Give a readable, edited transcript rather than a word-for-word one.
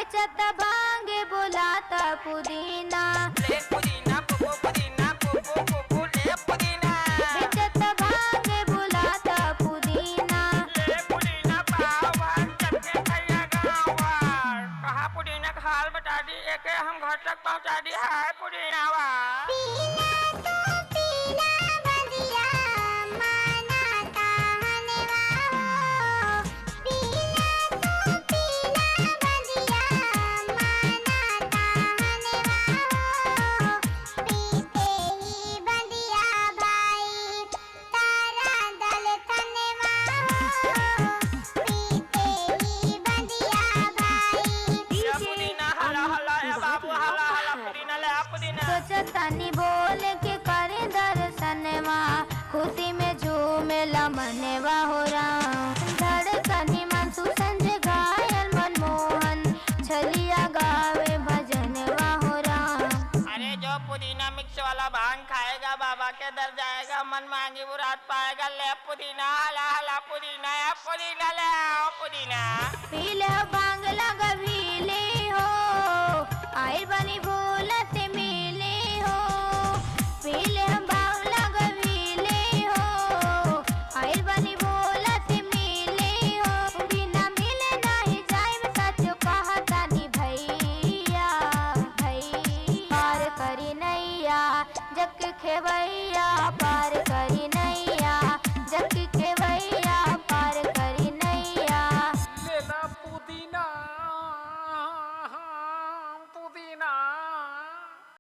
बेचत भांग बोलाता पुदीना, ले पुदीना पुपू पुदीना पुपू पुपू ले पुदीना, बेचत भांग बोलाता पुदीना, ले पुदीना पावन चटके खैया गाँवर। कहा पुदीना का हाल बता दी, एक हम घर तक पहुँचा दी है पुदीना वा। पीला तो पीला बलिया मानाता हनवा हो, पीला तो पीला बलिया मानाता हनवा हो, पीते ही बलिया भाई तारा दल तनवा हो, पीते ही बलिया भाई। ये पुदीना हला हला ए बाबू हला हला पुदीना ले पुदीना। सोचतानी बोल के करे दर्शनवा, खुशी में झूमेला मनवा हो राम, धड़कनी मानसू संजय घायल मनमोहन, छलिया गावे भजनवा हो राम। अरे जो पुदीना मिक्स वाला भांग खाएगा बाबा के दर जाएगा, मन मांगी मुराद पाएगा। ले पुदीना हला हला पुदीना या पुदीना ले आओ पुदीना। पीले भांग लगा भीले हो,